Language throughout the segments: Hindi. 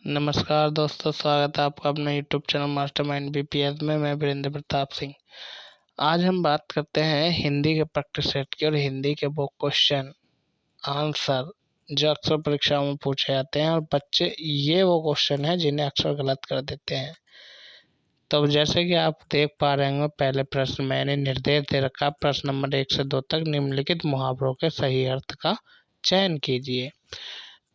नमस्कार दोस्तों, स्वागत है आपका अपने यूट्यूब चैनल मास्टरमाइंड बीपीएस में। मैं वीरेंद्र प्रताप सिंह। आज हम बात करते हैं हिंदी के प्रैक्टिस सेट की और हिंदी के वो क्वेश्चन आंसर जो अक्सर परीक्षाओं में पूछे जाते हैं और बच्चे ये वो क्वेश्चन है जिन्हें अक्सर गलत कर देते हैं। तो जैसे कि आप देख पा रहे होंगे, पहले प्रश्न मैंने निर्देश दे रखा, प्रश्न नंबर 1 से 2 तक निम्नलिखित मुहावरों के सही अर्थ का चयन कीजिए।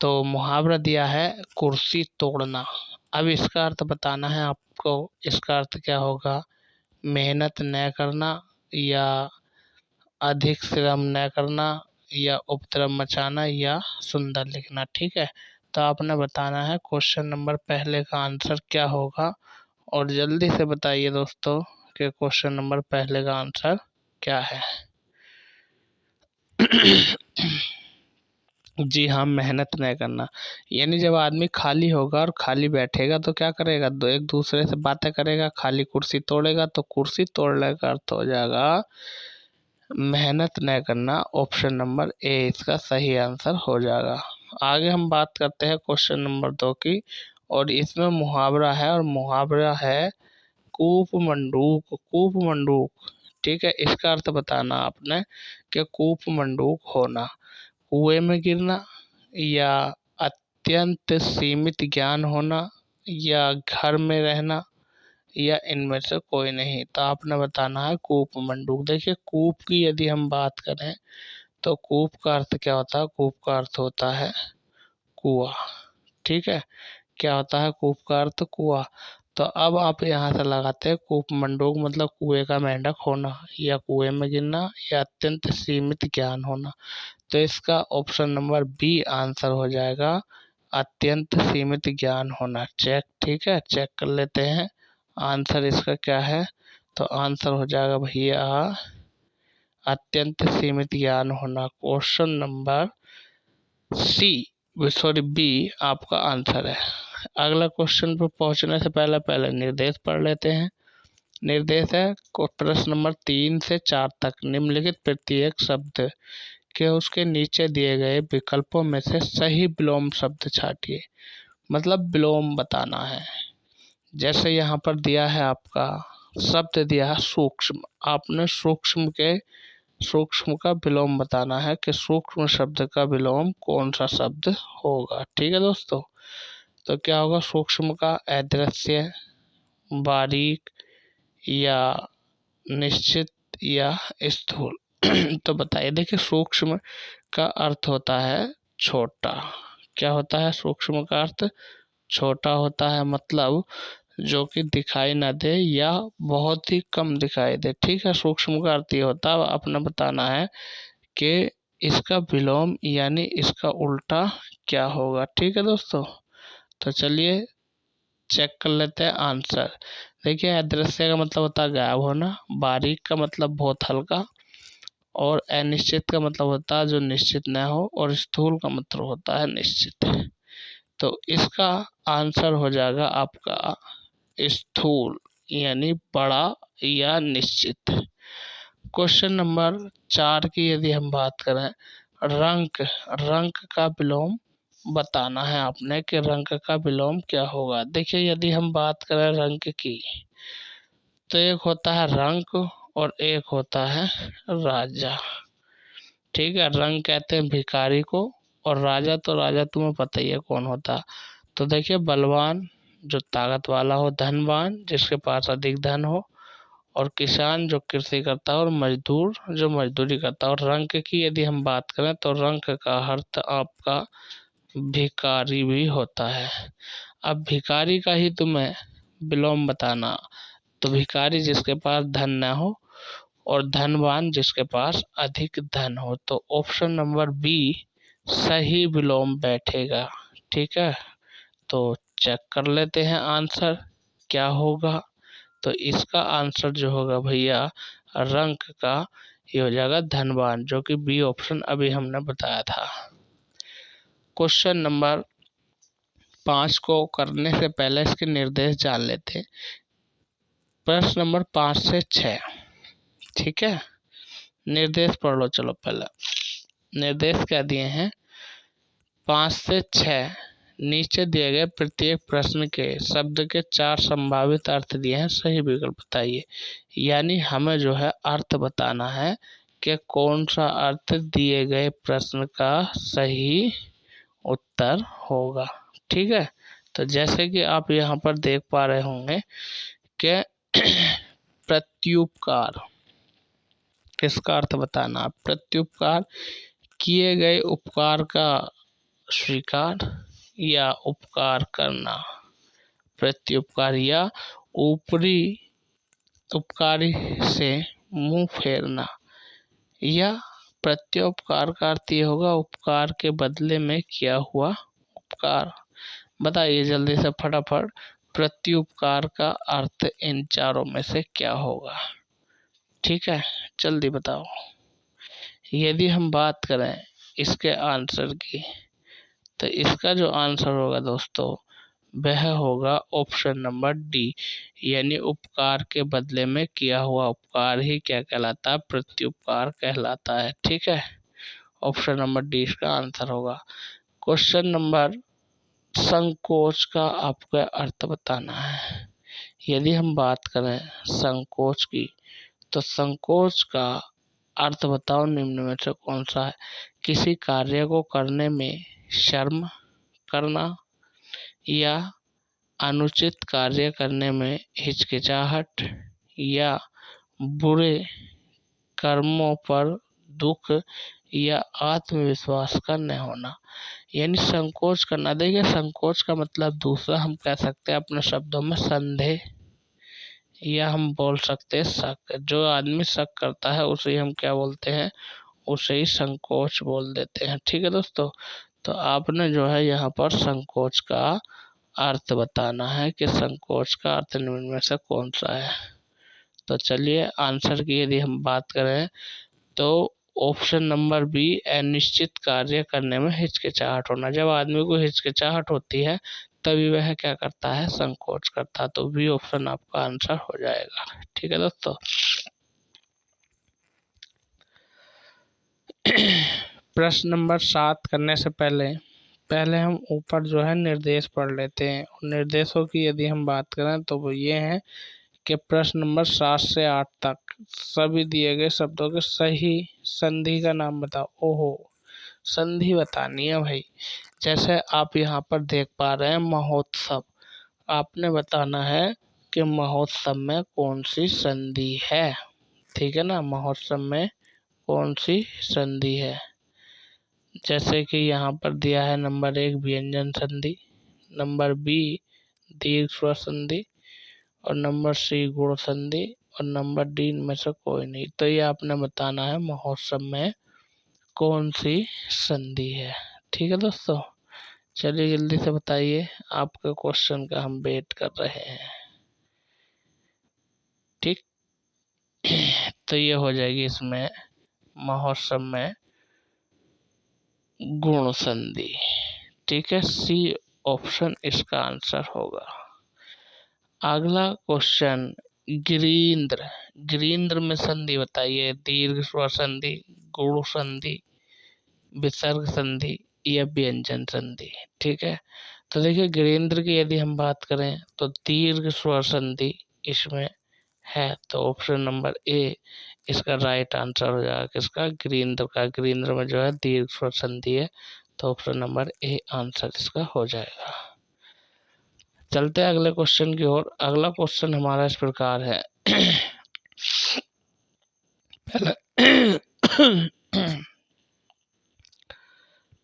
तो मुहावरा दिया है कुर्सी तोड़ना। अब इसका अर्थ बताना है आपको। इसका अर्थ क्या होगा? मेहनत न करना, या अधिक श्रम न करना, या उपद्रव मचाना, या सुंदर लिखना। ठीक है, तो आपने बताना है क्वेश्चन नंबर पहले का आंसर क्या होगा। और जल्दी से बताइए दोस्तों कि क्वेश्चन नंबर पहले का आंसर क्या है। जी हाँ, मेहनत नहीं करना। यानी जब आदमी खाली होगा और खाली बैठेगा तो क्या करेगा? दो एक दूसरे से बातें करेगा, खाली कुर्सी तोड़ेगा। तो कुर्सी तोड़ने का अर्थ हो जाएगा मेहनत न करना। ऑप्शन नंबर ए इसका सही आंसर हो जाएगा। आगे हम बात करते हैं क्वेश्चन नंबर 2 की, और इसमें मुहावरा है, और मुहावरा है कूप मंडूक। कूप मंडूक, ठीक है, इसका अर्थ बताना आपने कि कूप मंडूक होना, कुएं में गिरना, या अत्यंत सीमित ज्ञान होना, या घर में रहना, या इनमें से कोई नहीं। तो आपने बताना है कूप मंडूक। देखिए, कूप की यदि हम बात करें तो कूप का अर्थ क्या होता है? कूप का अर्थ होता है कुआं। ठीक है, क्या होता है कूप का अर्थ? कुआं। तो अब आप यहाँ से लगाते हैं कूप मंडूक मतलब कुएं का मेंढक होना, या कुएं में गिरना, या अत्यंत सीमित ज्ञान होना। तो इसका ऑप्शन नंबर बी आंसर हो जाएगा, अत्यंत सीमित ज्ञान होना। चेक, ठीक है, चेक कर लेते हैं आंसर इसका क्या है। तो आंसर हो जाएगा भैया अत्यंत सीमित ज्ञान होना। Question number C, sorry B आपका आंसर है। अगला क्वेश्चन पर पहुंचने से पहले पहले निर्देश पढ़ लेते हैं। निर्देश है प्रश्न नंबर 3 से 4 तक निम्नलिखित प्रत्येक शब्द के उसके नीचे दिए गए विकल्पों में से सही विलोम शब्द छांटिए। मतलब विलोम बताना है। जैसे यहाँ पर दिया है आपका शब्द दिया है सूक्ष्म। आपने सूक्ष्म का विलोम बताना है कि सूक्ष्म शब्द का विलोम कौन सा शब्द होगा। ठीक है दोस्तों, तो क्या होगा सूक्ष्म का? अदृश्य, बारीक, या निश्चित, या स्थूल। तो बताइए। देखिए, सूक्ष्म का अर्थ होता है छोटा। क्या होता है सूक्ष्म का अर्थ? छोटा होता है, मतलब जो कि दिखाई ना दे या बहुत ही कम दिखाई दे। ठीक है, सूक्ष्म का अर्थ ये होता है। अपना बताना है कि इसका विलोम यानी इसका उल्टा क्या होगा। ठीक है दोस्तों, तो चलिए चेक कर लेते हैं आंसर। देखिए, अदृश्य का मतलब होता है गायब होना, बारीक का मतलब बहुत हल्का, और अनिश्चित का मतलब होता है जो निश्चित न हो, और स्थूल का मतलब होता है निश्चित। तो इसका आंसर हो जाएगा आपका स्थूल, यानी बड़ा या निश्चित। क्वेश्चन नंबर 4 की यदि हम बात करें, रंक। रंक का विलोम बताना है आपने कि रंक का विलोम क्या होगा। देखिए, यदि हम बात करें रंक की, तो एक होता है रंक और एक होता है राजा। ठीक है, रंक कहते हैं भिखारी को, और राजा तो राजा तुम्हें पता ही है कौन होता है। तो देखिए, बलवान जो ताकत वाला हो, धनवान जिसके पास अधिक धन हो, और किसान जो कृषि करता है, और मजदूर जो मजदूरी करता है। और रंक की यदि हम बात करें तो रंक का अर्थ आपका भिखारी भी होता है। अब भिखारी का ही तुम्हें विलोम बताना, तो भिखारी जिसके पास धन न हो, और धनवान जिसके पास अधिक धन हो। तो ऑप्शन नंबर बी सही विलोम बैठेगा। ठीक है, तो चेक कर लेते हैं आंसर क्या होगा। तो इसका आंसर जो होगा भैया रंक का ये हो जाएगा धनवान, जो कि बी ऑप्शन अभी हमने बताया था। क्वेश्चन नंबर 5 को करने से पहले इसके निर्देश जान लेते हैं। प्रश्न नंबर 5 से 6, ठीक है, निर्देश पढ़ लो। चलो पहले निर्देश क्या दिए हैं? 5 से 6 नीचे दिए गए प्रत्येक प्रश्न के शब्द के 4 संभावित अर्थ दिए हैं, सही विकल्प बताइए। यानी हमें जो है अर्थ बताना है कि कौन सा अर्थ दिए गए प्रश्न का सही उत्तर होगा। ठीक है, तो जैसे कि आप यहाँ पर देख पा रहे होंगे कि प्रत्युपकार, किसका अर्थ बताना। प्रत्युपकार किए गए उपकार का स्वीकार या उपकार करना। प्रत्युपकार या ऊपरी उपकारी से मुंह फेरना। या प्रत्युपकार का अर्थ ये होगा उपकार के बदले में किया हुआ उपकार। बताइए जल्दी से फटाफट, प्रत्युपकार का अर्थ इन चारों में से क्या होगा। ठीक है, जल्दी बताओ। यदि हम बात करें इसके आंसर की, तो इसका जो आंसर होगा दोस्तों वह होगा ऑप्शन नंबर डी, यानी उपकार के बदले में किया हुआ उपकार ही क्या कहलाता है, प्रत्युपकार कहलाता है। ठीक है, ऑप्शन नंबर डी इसका आंसर होगा। क्वेश्चन नंबर, संकोच का आपको अर्थ बताना है। यदि हम बात करें संकोच की, तो संकोच का अर्थ बताओ निम्न में से कौन सा है। किसी कार्य को करने में शर्म करना, या अनुचित कार्य करने में हिचकिचाहट, या बुरे कर्मों पर दुख, या आत्मविश्वास का न होना। यानी संकोच करना। देखिए संकोच का मतलब दूसरा हम कह सकते हैं अपने शब्दों में संदेह, या हम बोल सकते हैं शक। जो आदमी शक करता है उसे हम क्या बोलते हैं, उसे ही संकोच बोल देते हैं। ठीक है दोस्तों, तो आपने जो है यहाँ पर संकोच का अर्थ बताना है कि संकोच का अर्थ निम्न में से कौन सा है। तो चलिए आंसर की यदि हम बात करें तो ऑप्शन नंबर बी, अनिश्चित कार्य करने में हिचकिचाहट होना। जब आदमी को हिचकिचाहट होती है तभी वह क्या करता है, संकोच करता है। तो बी ऑप्शन आपका आंसर हो जाएगा। ठीक है दोस्तों, प्रश्न नंबर 7 करने से पहले हम ऊपर जो है निर्देश पढ़ लेते हैं। निर्देशों की यदि हम बात करें तो वो ये हैं कि प्रश्न नंबर 7 से 8 तक सभी दिए गए शब्दों के सही संधि का नाम बताओ। ओहो, संधि बतानी है भाई। जैसे आप यहाँ पर देख पा रहे हैं महोत्सव, आपने बताना है कि महोत्सव में कौन सी संधि है। ठीक है ना, महोत्सव में कौन सी संधि है। जैसे कि यहाँ पर दिया है नंबर 1 व्यंजन संधि, नंबर बी दीर्घ स्वर संधि, और नंबर सी गुण संधि, और नंबर डी में से कोई नहीं। तो ये आपने बताना है महोत्सव में कौन सी संधि है। ठीक है दोस्तों, चलिए जल्दी से बताइए, आपके क्वेश्चन का हम वेट कर रहे हैं। ठीक, तो ये हो जाएगी इसमें महोत्सव में गुण संधि। ठीक है, सी ऑप्शन इसका आंसर होगा। अगला क्वेश्चन, गिरींद्र, गिरींद्र में संधि बताइए। दीर्घ स्वर संधि, गुण संधि, विसर्ग संधि, या व्यंजन संधि। ठीक है, तो देखिए गिरींद्र की यदि हम बात करें तो दीर्घ स्वर संधि इसमें है। तो ऑप्शन नंबर ए इसका राइट आंसर हो जाएगा किसका, गिरींद्र का। गिरींद्र में जो है दीर्घ स्वर संधि है, तो ऑप्शन नंबर ए आंसर इसका हो जाएगा। चलते हैं अगले क्वेश्चन की ओर। अगला क्वेश्चन हमारा इस प्रकार है।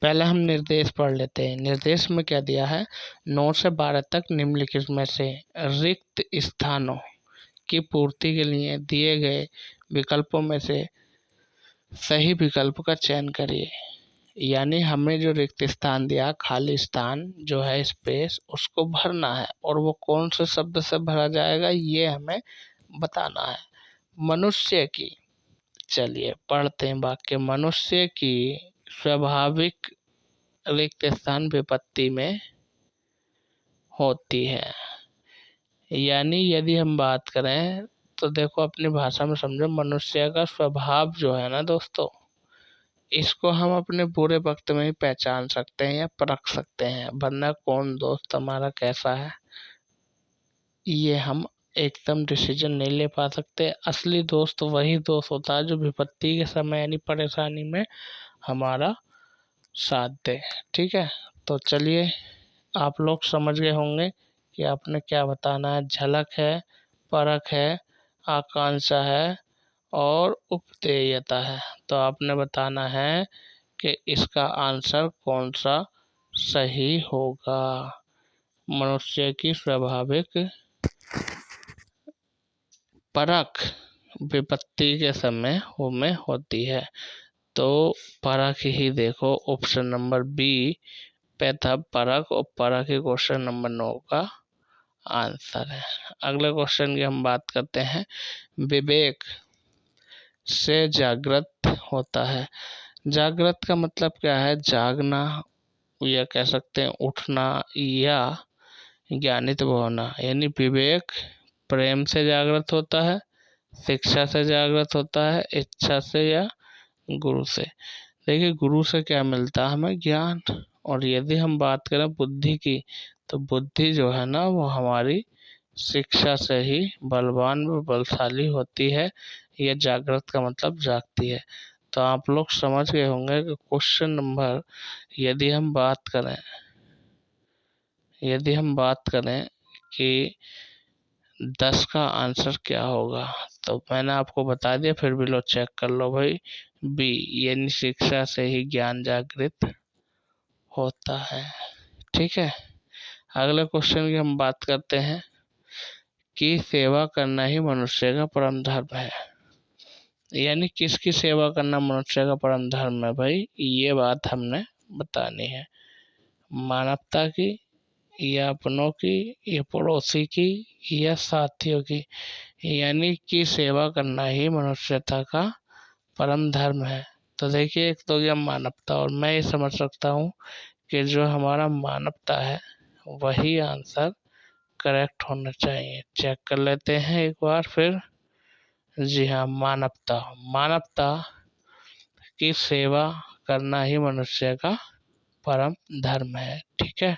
पहले हम निर्देश पढ़ लेते हैं। निर्देश में क्या दिया है, 9 से 12 तक निम्नलिखित में से रिक्त स्थानों की पूर्ति के लिए दिए गए विकल्पों में से सही विकल्प का चयन करिए। यानी हमें जो रिक्त स्थान दिया, खाली स्थान जो है स्पेस, उसको भरना है, और वो कौन से शब्द से भरा जाएगा ये हमें बताना है। मनुष्य की, चलिए पढ़ते हैं वाक्य। मनुष्य की स्वाभाविक रिक्त स्थान विपत्ति में होती है। यानी यदि हम बात करें तो देखो अपनी भाषा में समझो, मनुष्य का स्वभाव जो है ना दोस्तों, इसको हम अपने बुरे वक्त में ही पहचान सकते हैं या परख सकते हैं, वरना कौन दोस्त हमारा कैसा है ये हम एकदम डिसीजन नहीं ले पा सकते। असली दोस्त वही दोस्त होता है जो विपत्ति के समय यानी परेशानी में हमारा साथ दे। ठीक है, तो चलिए आप लोग समझ गए होंगे कि आपने क्या बताना है। झलक है, परख है, आकांक्षा है और उपदेयता है। तो आपने बताना है कि इसका आंसर कौन सा सही होगा। मनुष्य की स्वाभाविक परख विपत्ति के समय में होती है। तो परख ही देखो, ऑप्शन नंबर बी पे था परख, और परख ही क्वेश्चन नंबर 9 का आंसर है। अगले क्वेश्चन की हम बात करते हैं। विवेक से जागृत होता है। जागृत का मतलब क्या है? जागना, या कह सकते हैं उठना, या ज्ञानित होना। यानी विवेक प्रेम से जागृत होता है, शिक्षा से जागृत होता है, इच्छा से या गुरु से। देखिए गुरु से क्या मिलता है? हमें ज्ञान। और यदि हम बात करें बुद्धि की, तो बुद्धि जो है ना वो हमारी शिक्षा से ही बलवान व बलशाली होती है। यह जागृत का मतलब जागती है। तो आप लोग समझ गए होंगे कि क्वेश्चन नंबर यदि हम बात करें कि 10 का आंसर क्या होगा, तो मैंने आपको बता दिया, फिर भी लो चेक कर लो भाई। बी, यानी शिक्षा से ही ज्ञान जागृत होता है। ठीक है, अगले क्वेश्चन की हम बात करते हैं कि सेवा करना ही मनुष्य का परम धर्म है। यानी किसकी सेवा करना मनुष्य का परम धर्म है भाई? ये बात हमने बतानी है। मानवता की, या अपनों की, या पड़ोसी की, या साथियों की। यानी कि सेवा करना ही मनुष्यता का परम धर्म है। तो देखिए, एक तो यह मानवता, और मैं ये समझ सकता हूँ कि जो हमारा मानवता है वही आंसर करेक्ट होना चाहिए। चेक कर लेते हैं एक बार फिर। जी हाँ, मानवता की सेवा करना ही मनुष्य का परम धर्म है। ठीक है,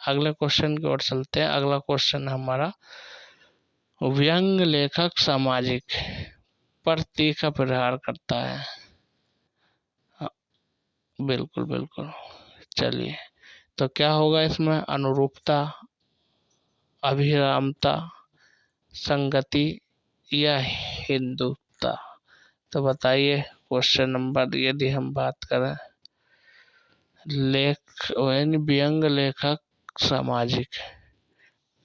अगले क्वेश्चन की ओर चलते हैं। अगला क्वेश्चन हमारा, व्यंग लेखक सामाजिक पर तीखा प्रहार करता है। हाँ, बिल्कुल बिल्कुल। चलिए, तो क्या होगा इसमें? अनुरूपता, अभिरामता, संगति या हिंदुता। तो बताइए क्वेश्चन नंबर, यदि हम बात करें यानी व्यंग लेखक सामाजिक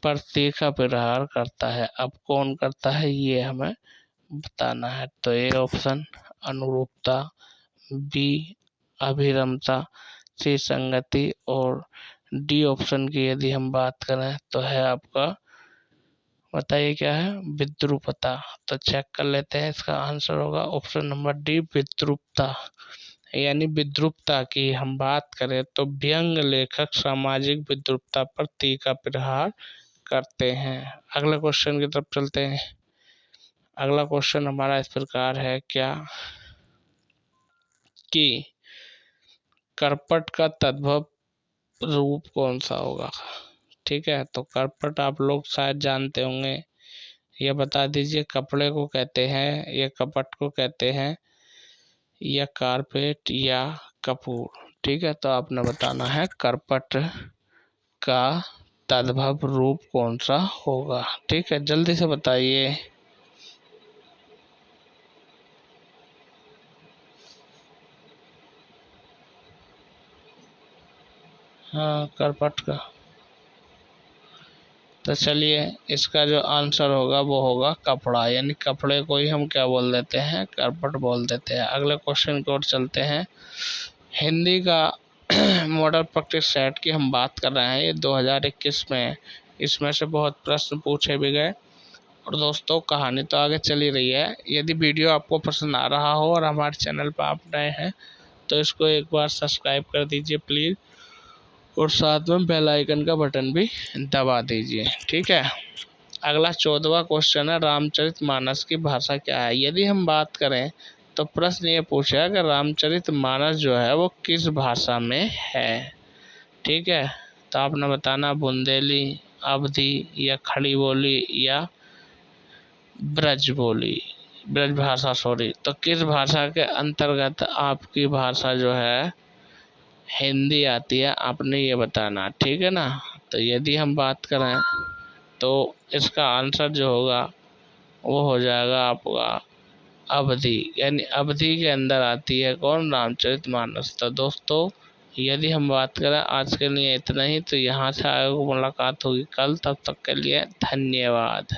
पर तीखा प्रहार करता है। अब कौन करता है ये हमें बताना है। तो ए ऑप्शन अनुरूपता, बी अभिरमता, सी संगति, और डी ऑप्शन की यदि हम बात करें तो है आपका, बताइए क्या है? विद्रूपता। तो चेक कर लेते हैं, इसका आंसर होगा ऑप्शन नंबर डी, विद्रूपता। यानी विद्रूपता की हम बात करें तो व्यंग लेखक सामाजिक विद्रूपता पर तीखा प्रहार करते हैं। अगले क्वेश्चन की तरफ चलते हैं। अगला क्वेश्चन हमारा इस प्रकार है क्या कि करपट का तद्भव रूप कौन सा होगा? ठीक है, तो करपट आप लोग शायद जानते होंगे। ये बता दीजिए, कपड़े को कहते हैं, या कपट को कहते हैं, या कारपेट, या कपूर। ठीक है, तो आपने बताना है करपट का तद्भव रूप कौन सा होगा। ठीक है, जल्दी से बताइए। हाँ, करपट का। तो चलिए, इसका जो आंसर होगा वो होगा कपड़ा। यानी कपड़े को ही हम क्या बोल देते हैं? करपट बोल देते हैं। अगले क्वेश्चन की ओर चलते हैं। हिंदी का मॉडल प्रैक्टिस सेट की हम बात कर रहे हैं। ये 2021 में इसमें से बहुत प्रश्न पूछे भी गए। और दोस्तों, कहानी तो आगे चली रही है। यदि वीडियो आपको पसंद आ रहा हो और हमारे चैनल पर आप नए हैं तो इसको एक बार सब्सक्राइब कर दीजिए प्लीज़, और साथ में बेल आइकन का बटन भी दबा दीजिए। ठीक है, अगला 14वां क्वेश्चन है, रामचरितमानस की भाषा क्या है? यदि हम बात करें तो तो प्रश्न ये पूछा कि रामचरितमानस जो है वो किस भाषा में है। ठीक है, तो आपने बताना बुंदेली, अवधी या खड़ी बोली या ब्रज बोली, ब्रज भाषा सॉरी। तो किस भाषा के अंतर्गत आपकी भाषा जो है हिंदी आती है, आपने ये बताना। ठीक है ना। तो यदि हम बात करें तो इसका आंसर जो होगा वो हो जाएगा आपका अवधि, यानी अवधि के अंदर आती है कौन, रामचरितमानस। तो दोस्तों यदि हम बात करें आज के लिए इतना ही। तो यहाँ से आगे को मुलाकात होगी कल, तब तक के लिए धन्यवाद।